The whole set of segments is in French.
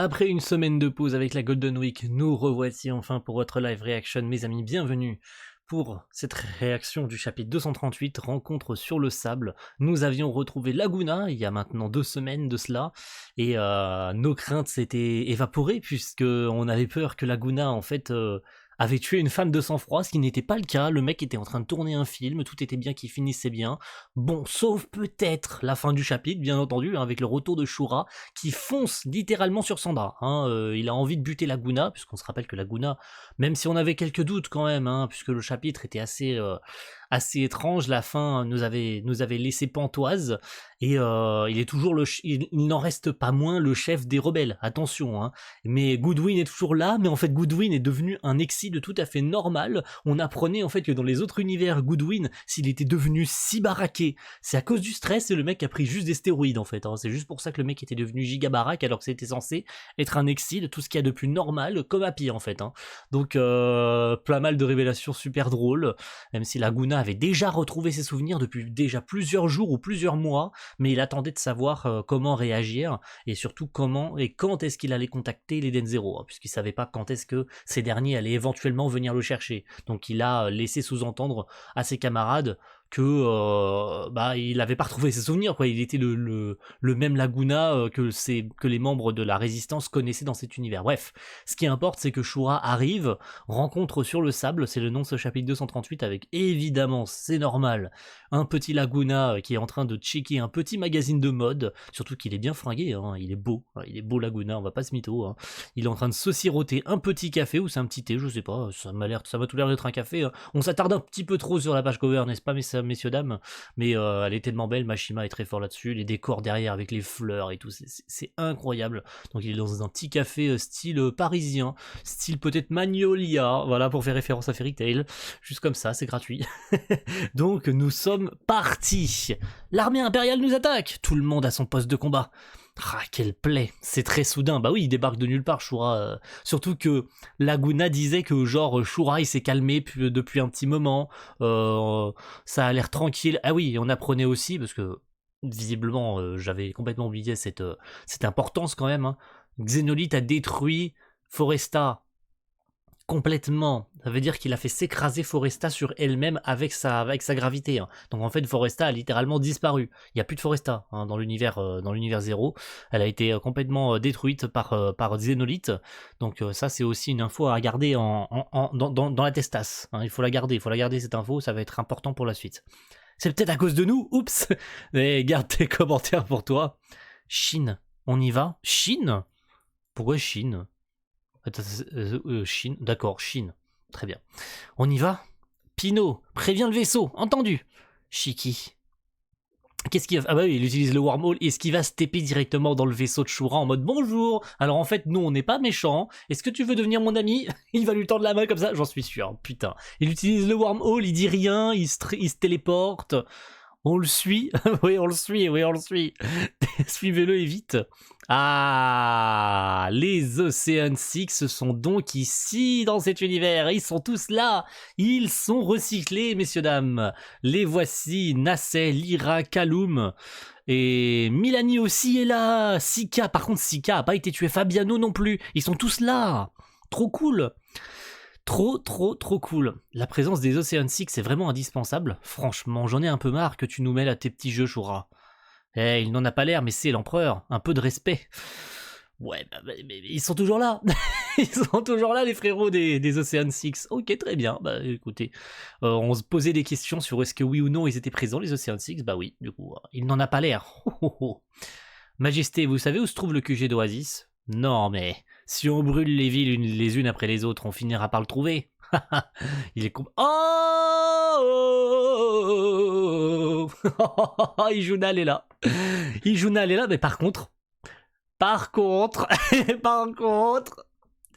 Après une semaine de pause avec la Golden Week, nous revoici enfin pour votre live reaction, mes amis, bienvenue pour cette réaction du chapitre 238, Rencontre sur le sable. Nous avions retrouvé Laguna il y a maintenant 2 semaines de cela, et nos craintes s'étaient évaporées, puisqu'on avait peur que Laguna, en fait, avait tué une femme de sang-froid, ce qui n'était pas le cas. Le mec était en train de tourner un film, tout était bien, qui finissait bien. Bon, sauf peut-être la fin du chapitre, bien entendu, hein, avec le retour de Shura, qui fonce littéralement sur Sandra. Il a envie de buter Laguna, puisqu'on se rappelle que Laguna, même si on avait quelques doutes quand même, puisque le chapitre était assez étrange, la fin nous avait laissé pantoise, et il est toujours il n'en reste pas moins le chef des rebelles, attention, mais Goodwin est toujours là, mais en fait Goodwin est devenu un exide tout à fait normal. On apprenait en fait que dans les autres univers, Goodwin, s'il était devenu si baraqué, c'est à cause du stress, et le mec a pris juste des stéroïdes en fait, c'est juste pour ça que le mec était devenu giga baraque, alors que c'était censé être un exide, tout ce qu'il y a de plus normal, comme Happy en fait, donc pas mal de révélations super drôles, même si Laguna avait déjà retrouvé ses souvenirs depuis déjà plusieurs jours ou plusieurs mois, mais il attendait de savoir comment réagir, et surtout comment et quand est-ce qu'il allait contacter les Denzero, puisqu'il savait pas quand est-ce que ces derniers allaient éventuellement venir le chercher. Donc il a laissé sous-entendre à ses camarades que il avait pas retrouvé ses souvenirs, quoi. Il était le même Laguna que les membres de la résistance connaissaient dans cet univers. Bref, ce qui importe, c'est que Shura arrive, rencontre sur le sable, c'est le nom de ce chapitre 238, avec évidemment, c'est normal, un petit Laguna qui est en train de checker un petit magazine de mode, surtout qu'il est bien fringué, il est beau Laguna, on va pas se mytho, il est en train de sauciroter un petit café, ou c'est un petit thé, je sais pas, ça m'a tout l'air d'être un café, On s'attarde un petit peu trop sur la page cover, n'est-ce pas, messieurs dames, mais elle est tellement belle, Mashima est très fort là-dessus, les décors derrière avec les fleurs et tout, c'est incroyable. Donc il est dans un petit café style parisien, style peut-être Magnolia, voilà, pour faire référence à Fairy Tail, juste comme ça, c'est gratuit. Donc nous sommes partis. L'armée impériale nous attaque, tout le monde a son poste de combat. Ah, quelle plaie, c'est très soudain. Bah oui, il débarque de nulle part, Shura. Surtout que Laguna disait que genre Shura il s'est calmé depuis un petit moment. Ça a l'air tranquille. Ah oui, on apprenait aussi, parce que visiblement j'avais complètement oublié cette importance quand même. Xénolite a détruit Foresta complètement. Ça veut dire qu'il a fait s'écraser Foresta sur elle-même avec sa gravité. Donc en fait, Foresta a littéralement disparu. Il n'y a plus de Foresta dans l'univers 0. Elle a été complètement détruite par Xénolite. Donc ça, c'est aussi une info à garder dans la testasse. Il faut la garder cette info, ça va être important pour la suite. C'est peut-être à cause de nous, oups. Mais garde tes commentaires pour toi. Chine, on y va? Chine? Pourquoi Chine? Chine, d'accord, Chine, très bien. On y va? Pinot, préviens le vaisseau, entendu. Shiki, qu'est-ce qu'il va... Ah bah oui, il utilise le wormhole, est-ce qu'il va se taper directement dans le vaisseau de Shura en mode bonjour? Alors en fait, nous on n'est pas méchants, est-ce que tu veux devenir mon ami? Il va lui tendre la main comme ça, j'en suis sûr, putain. Il utilise le wormhole, il dit rien, il se téléporte... On le suit? Oui, on le suit. Suivez-le et vite. Ah, les Ocean Six sont donc ici dans cet univers. Ils sont tous là. Ils sont recyclés, messieurs, dames. Les voici, Nacelle, Lyra, Kaloum. Et Milani aussi est là. Sika, par contre, Sika a pas été tué. Fabiano non plus. Ils sont tous là. Trop cool. Trop cool. La présence des Ocean Six est vraiment indispensable. Franchement, j'en ai un peu marre que tu nous mêles à tes petits jeux, Shura. Il n'en a pas l'air, mais c'est l'empereur. Un peu de respect. Ouais, mais ils sont toujours là. Ils sont toujours là, les frérots des Ocean Six. Ok, très bien. Bah écoutez, on se posait des questions sur est-ce que oui ou non ils étaient présents, les Ocean Six. Bah oui, du coup, il n'en a pas l'air. Majesté, vous savez où se trouve le QG d'Oasis? Non, mais si on brûle les villes les unes après les autres, on finira par le trouver. Il est Ijuna, elle est là. Mais par contre,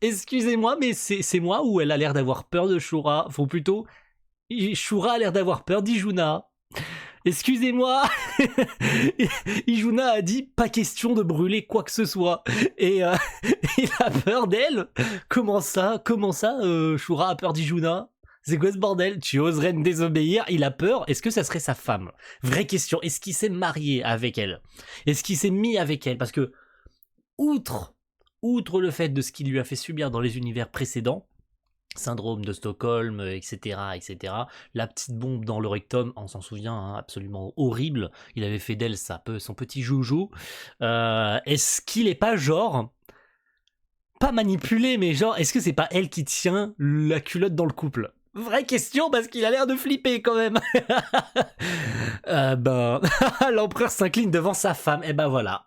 excusez-moi, mais c'est moi ou elle a l'air d'avoir peur de Shura? Faut plutôt, Shura a l'air d'avoir peur d'Ijuna. Excusez-moi, Ijuna a dit pas question de brûler quoi que ce soit, et il a peur d'elle. Comment ça, Shura a peur d'Ijuna? C'est quoi ce bordel? Tu oserais me désobéir? Il a peur? Est-ce que ça serait sa femme? Vraie question, est-ce qu'il s'est marié avec elle? Est-ce qu'il s'est mis avec elle? Parce que, outre outre le fait de ce qu'il lui a fait subir dans les univers précédents, syndrome de Stockholm, etc., etc. La petite bombe dans le rectum, on s'en souvient, hein, absolument horrible. Il avait fait d'elle son petit joujou. Est-ce qu'il est pas genre... Pas manipulé, mais genre, est-ce que c'est pas elle qui tient la culotte dans le couple? Vraie question, parce qu'il a l'air de flipper quand même. L'empereur s'incline devant sa femme. Et ben voilà.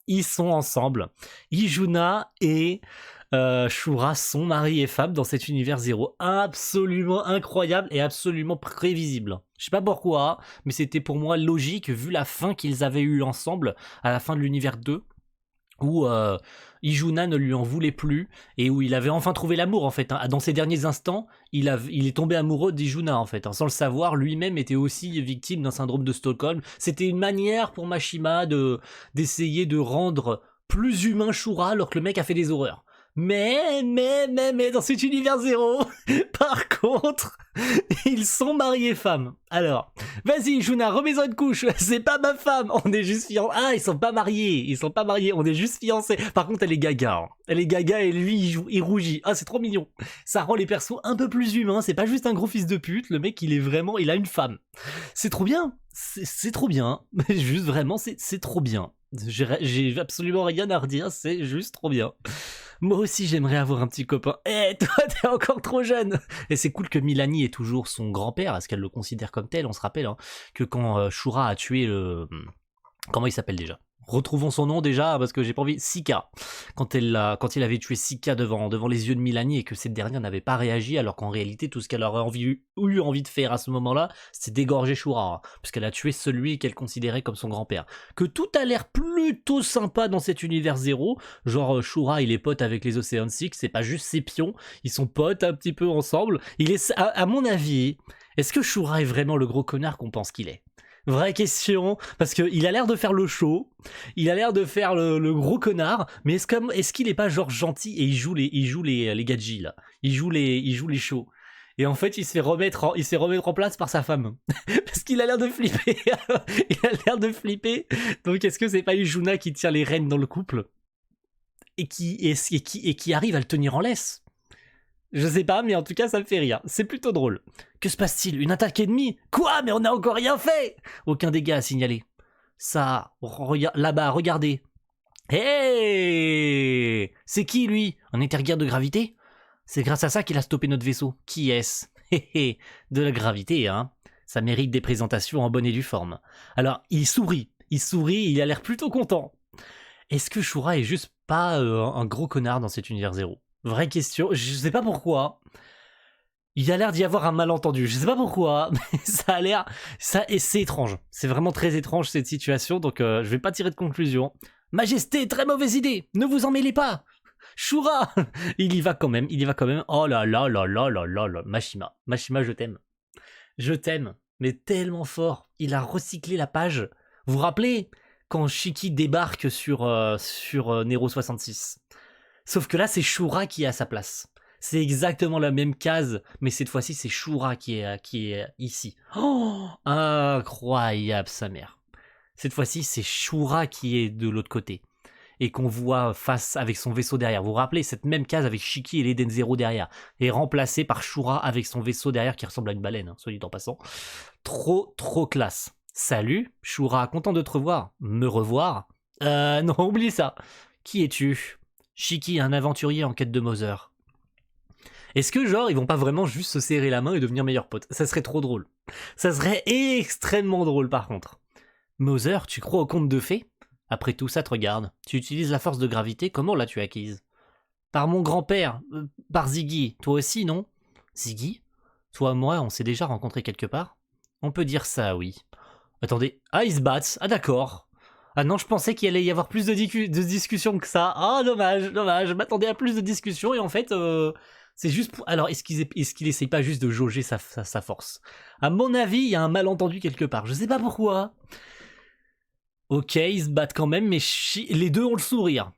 Ils sont ensemble. Izuna et Shura sont mari et femme dans cet univers zéro. Absolument incroyable et absolument prévisible. Je sais pas pourquoi, mais c'était pour moi logique vu la fin qu'ils avaient eue ensemble à la fin de l'univers 2. Où Izuna ne lui en voulait plus et où il avait enfin trouvé l'amour en fait. Dans ses derniers instants, il est tombé amoureux d'Izuna en fait. Sans le savoir, lui-même était aussi victime d'un syndrome de Stockholm. C'était une manière pour Mashima d'essayer de rendre plus humain Shura alors que le mec a fait des horreurs. Mais, dans cet univers zéro, par contre, ils sont mariés femmes. Alors, vas-y, Juna, remets-en une couche. C'est pas ma femme, on est juste fiancés. Ah, ils sont pas mariés, on est juste fiancés. Par contre, elle est gaga. Hein. Elle est gaga et lui, il rougit. Ah, c'est trop mignon. Ça rend les persos un peu plus humains. C'est pas juste un gros fils de pute. Le mec, il a une femme. C'est trop bien. C'est trop bien. Juste vraiment, c'est trop bien. J'ai absolument rien à redire. C'est juste trop bien. Moi aussi, j'aimerais avoir un petit copain. Toi, t'es encore trop jeune. Et c'est cool que Milani est toujours son grand-père, parce qu'elle le considère comme tel. On se rappelle que quand Shura a tué le... Comment il s'appelle déjà ? Retrouvons son nom déjà, parce que j'ai pas envie... Sika. Quand il avait tué Sika devant les yeux de Milani et que cette dernière n'avait pas réagi, alors qu'en réalité, tout ce qu'elle aurait eu envie de faire à ce moment-là, c'est d'égorger Shura, puisqu'elle a tué celui qu'elle considérait comme son grand-père. Que tout a l'air plutôt sympa dans cet univers zéro, genre Shura, il est pote avec les Ocean Six, c'est pas juste ses pions, ils sont potes un petit peu ensemble. À mon avis, est-ce que Shura est vraiment le gros connard qu'on pense qu'il est ? Vraie question, parce qu'il a l'air de faire le show, il a l'air de faire le gros connard, mais est-ce qu'il est pas genre gentil et il joue les gadgets là, il joue les shows. Et en fait, il se fait remettre en place par sa femme. Parce qu'il a l'air de flipper. Donc est-ce que c'est pas Izuna qui tient les rênes dans le couple et qui arrive à le tenir en laisse? Je sais pas, mais en tout cas, ça me fait rire. C'est plutôt drôle. Que se passe-t-il ? Une attaque ennemie ? Quoi ? Mais on n'a encore rien fait ! Aucun dégât à signaler. Ça, là-bas, regardez. Hey ! C'est qui, lui ? Un interguerre de gravité ? C'est grâce à ça qu'il a stoppé notre vaisseau. Qui est-ce ? De la gravité, hein. Ça mérite des présentations en bonne et due forme. Alors, il sourit, il a l'air plutôt content. Est-ce que Shura est juste pas un gros connard dans cet univers zéro ? Vraie question, je sais pas pourquoi. Il y a l'air d'y avoir un malentendu, je sais pas pourquoi, mais ça a l'air... Et c'est étrange, c'est vraiment très étrange cette situation, donc je vais pas tirer de conclusion. Majesté, très mauvaise idée, ne vous en mêlez pas. Shura, il y va quand même. Oh là là là là là là là, Mashima, je t'aime, mais tellement fort. Il a recyclé la page. Vous vous rappelez quand Shiki débarque sur Nero 66? Sauf que là, c'est Shura qui est à sa place. C'est exactement la même case, mais cette fois-ci, c'est Shura qui est ici. Oh, incroyable, sa mère. Cette fois-ci, c'est Shura qui est de l'autre côté. Et qu'on voit face avec son vaisseau derrière. Vous vous rappelez, cette même case avec Shiki et l'Eden Zero derrière est remplacée par Shura avec son vaisseau derrière qui ressemble à une baleine, soit dit en passant. Trop classe. Salut, Shura, content de te revoir. Me revoir ? Non, oublie ça. Qui es-tu ? Shiki, un aventurier en quête de Mother. Est-ce que genre ils vont pas vraiment juste se serrer la main et devenir meilleurs potes ? Ça serait trop drôle. Ça serait extrêmement drôle par contre. Mother, tu crois au conte de fées ? Après tout, ça te regarde. Tu utilises la force de gravité, comment l'as-tu acquise ? Par mon grand-père, par Ziggy. Toi aussi, non ? Ziggy ? Toi et moi, on s'est déjà rencontrés quelque part ? On peut dire ça, oui. Attendez, ils se battent. Ah d'accord. Ah non, je pensais qu'il allait y avoir plus de discussions que ça. Ah, dommage. Je m'attendais à plus de discussions et en fait, c'est juste pour... Alors, est-ce qu'il essaye pas juste de jauger sa force ? À mon avis, il y a un malentendu quelque part. Je sais pas pourquoi. Ok, ils se battent quand même, mais les deux ont le sourire.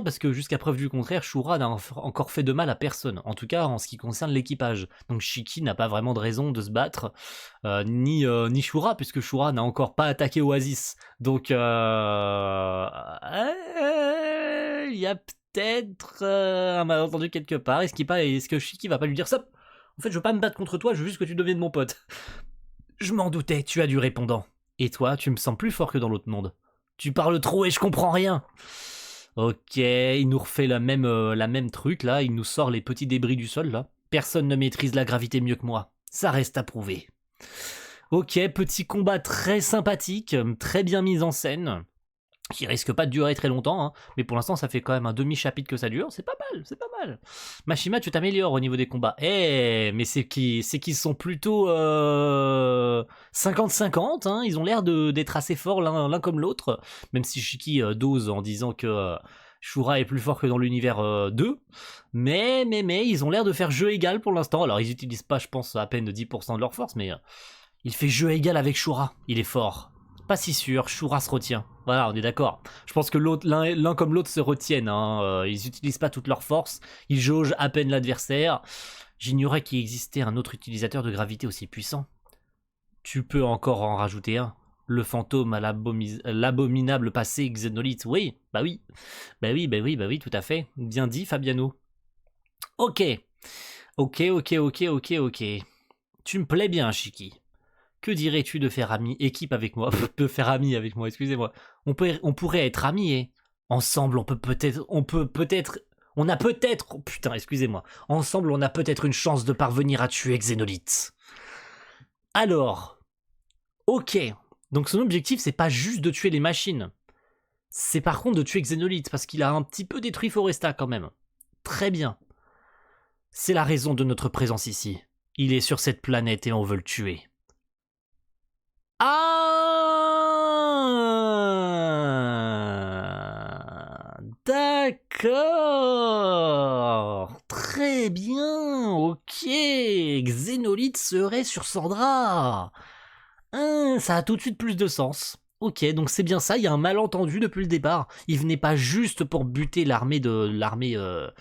Parce que jusqu'à preuve du contraire, Shura n'a encore fait de mal à personne. En tout cas, en ce qui concerne l'équipage. Donc Shiki n'a pas vraiment de raison de se battre, ni Shura, puisque Shura n'a encore pas attaqué Oasis. Donc, y a peut-être un malentendu quelque part. Est-ce que Shiki va pas lui dire ça? En fait, je veux pas me battre contre toi, je veux juste que tu deviennes mon pote. Je m'en doutais, tu as du répondant. Et toi, tu me sens plus fort que dans l'autre monde. Tu parles trop et je comprends rien. Ok, il nous refait la même truc là, il nous sort les petits débris du sol là. Personne ne maîtrise la gravité mieux que moi. Ça reste à prouver. Ok, petit combat très sympathique, très bien mis en scène, qui risque pas de durer très longtemps, hein, mais pour l'instant ça fait quand même un demi-chapitre que ça dure, c'est pas mal, c'est pas mal. Mashima, tu t'améliores au niveau des combats. Mais c'est qu'ils sont plutôt 50-50, hein, ils ont l'air d'être assez forts l'un comme l'autre, même si Shiki dose en disant que Shura est plus fort que dans l'univers 2, mais ils ont l'air de faire jeu égal pour l'instant. Alors ils utilisent pas, je pense, à peine 10% de leur force, mais il fait jeu égal avec Shura, il est fort. Pas si sûr, Shura se retient. Voilà, on est d'accord. Je pense que l'un comme l'autre se retiennent, hein. Ils utilisent pas toute leur force, ils jaugent à peine l'adversaire. J'ignorais qu'il existait un autre utilisateur de gravité aussi puissant. Tu peux encore en rajouter un. Le fantôme à l'abominable passé Xénolite. Oui, bah oui. Bah oui, tout à fait. Bien dit, Fabiano. Ok. Ok. Tu me plais bien, Shiki. Que dirais-tu de faire équipe avec moi? De faire ami avec moi, excusez-moi. On pourrait être amis, et ensemble, on a peut-être, oh putain, excusez-moi. Ensemble, on a peut-être une chance de parvenir à tuer Xénolite. Alors, ok. Donc son objectif, c'est pas juste de tuer les machines. C'est par contre de tuer Xénolite, parce qu'il a un petit peu détruit Foresta quand même. Très bien. C'est la raison de notre présence ici. Il est sur cette planète et on veut le tuer. Ah, d'accord. Très bien. Ok. Xénolite serait sur Sandra. Ça a tout de suite plus de sens. Ok, donc c'est bien ça, il y a un malentendu depuis le départ. Il venait pas juste pour buter l'armée, bon,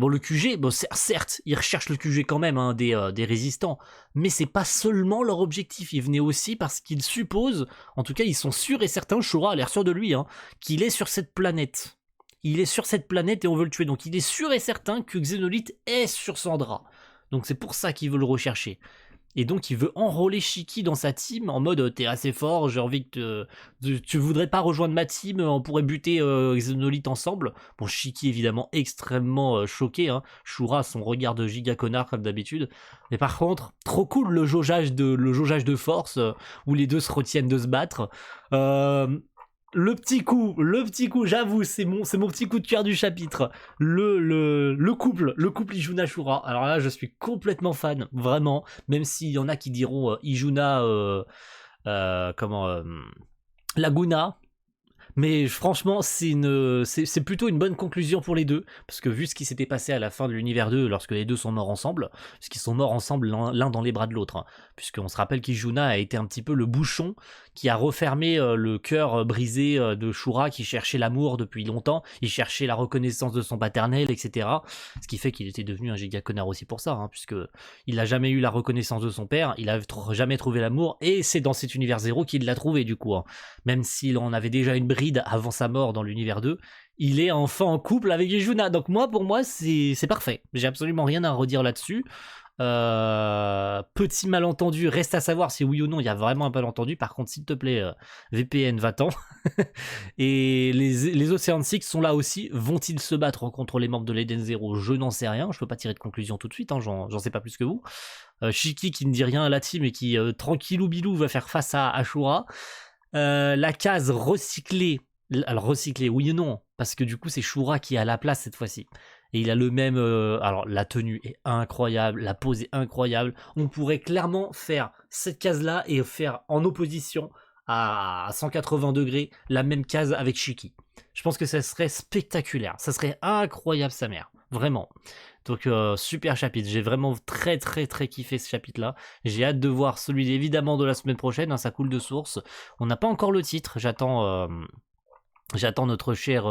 le QG, bon, certes, ils recherchent le QG quand même, hein, des résistants, mais c'est pas seulement leur objectif, ils venaient aussi parce qu'ils supposent, en tout cas ils sont sûrs et certains, Shura a l'air sûr de lui, hein, qu'il est sur cette planète. Il est sur cette planète et on veut le tuer, donc il est sûr et certain que Xénolite est sur Sandra. Donc c'est pour ça qu'il veut le rechercher. Et donc il veut enrôler Shiki dans sa team en mode t'es assez fort, j'ai envie que tu voudrais pas rejoindre ma team, on pourrait buter Xénolite ensemble. Bon, Shiki évidemment extrêmement choqué, hein. Shura son regard de giga connard comme d'habitude. Mais par contre, trop cool le jaugeage de force où les deux se retiennent de se battre. Le petit coup, j'avoue, c'est mon petit coup de cœur du chapitre. Le couple Izuna Shura. Alors là, je suis complètement fan, vraiment. Même s'il y en a qui diront Izuna, Laguna. Mais franchement, c'est plutôt une bonne conclusion pour les deux, parce que vu ce qui s'était passé à la fin de l'univers 2, lorsque les deux sont morts ensemble, puisqu'ils sont morts ensemble l'un dans les bras de l'autre, hein, puisqu'on se rappelle qu'Izuna a été un petit peu le bouchon qui a refermé le cœur brisé de Shura, qui cherchait l'amour depuis longtemps, il cherchait la reconnaissance de son paternel, etc. Ce qui fait qu'il était devenu un giga connard aussi pour ça, hein, puisque il n'a jamais eu la reconnaissance de son père, il a jamais trouvé l'amour, et c'est dans cet univers 0 qu'il l'a trouvé du coup, hein. Même s'il en avait déjà une bride avant sa mort dans l'univers 2, il est enfin en couple avec Izuna. Donc pour moi, c'est parfait. J'ai absolument rien à redire là-dessus. Petit malentendu, reste à savoir si oui ou non il y a vraiment un malentendu. Par contre, s'il te plaît, VPN, va-t'en. Et les Ocean Six sont là aussi. Vont-ils se battre contre les membres de l'Eden Zero? Je n'en sais rien. Je peux pas tirer de conclusion tout de suite, hein, j'en sais pas plus que vous. Shiki qui ne dit rien à la team et qui tranquillou bilou va faire face à Ashura. La case recyclée, alors recyclée oui et non, parce que du coup c'est Shura qui est à la place cette fois-ci. Et il a le même, alors la tenue est incroyable, la pose est incroyable. On pourrait clairement faire cette case-là et faire en opposition à 180 degrés la même case avec Shiki. Je pense que ça serait spectaculaire, ça serait incroyable sa mère, vraiment. Donc super chapitre, j'ai vraiment très kiffé ce chapitre là, j'ai hâte de voir celui évidemment de la semaine prochaine, hein, ça coule de source, on n'a pas encore le titre, j'attends notre cher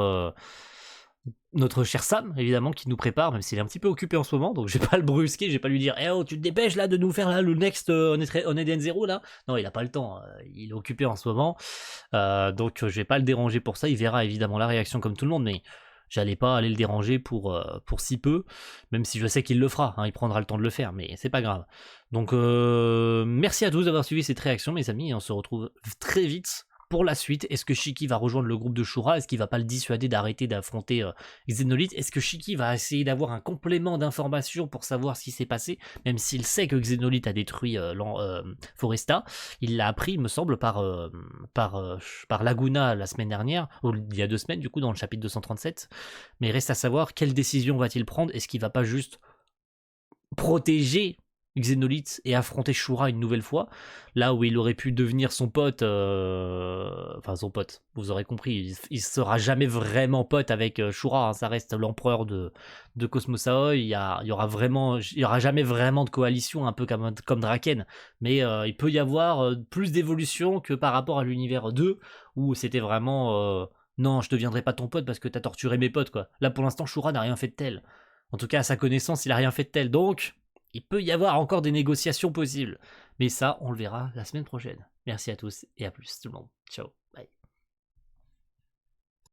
Sam évidemment qui nous prépare, même s'il est un petit peu occupé en ce moment, donc je vais pas le brusquer, je vais pas lui dire oh tu te dépêches là de nous faire là, le next on est 0 là, non il a pas le temps, il est occupé en ce moment, donc je vais pas le déranger pour ça, il verra évidemment la réaction comme tout le monde, mais j'allais pas aller le déranger pour si peu, même si je sais qu'il le fera, hein, il prendra le temps de le faire, mais c'est pas grave. Donc merci à tous d'avoir suivi cette réaction, mes amis, et on se retrouve très vite pour la suite. Est-ce que Shiki va rejoindre le groupe de Shura? Est-ce qu'il va pas le dissuader d'arrêter d'affronter Xenolith? Est-ce que Shiki va essayer d'avoir un complément d'information pour savoir ce qui s'est passé, même s'il sait que Xenolith a détruit Foresta? Il l'a appris, il me semble, par Laguna la semaine dernière, ou il y a 2 semaines du coup, dans le chapitre 237. Mais reste à savoir quelle décision va-t-il prendre. Est-ce qu'il va pas juste protéger Xenolith et affronter Shura une nouvelle fois, là où il aurait pu devenir son pote, enfin son pote, vous aurez compris, il sera jamais vraiment pote avec Shura, hein, ça reste l'empereur de Cosmos Aoi, il y aura jamais vraiment de coalition, un peu comme Draken, mais il peut y avoir plus d'évolution que par rapport à l'univers 2, où c'était vraiment non, je deviendrai pas ton pote parce que t'as torturé mes potes, quoi. Là pour l'instant Shura n'a rien fait de tel. En tout cas, à sa connaissance, il a rien fait de tel. Donc, il peut y avoir encore des négociations possibles. Mais ça, on le verra la semaine prochaine. Merci à tous et à plus tout le monde. Ciao.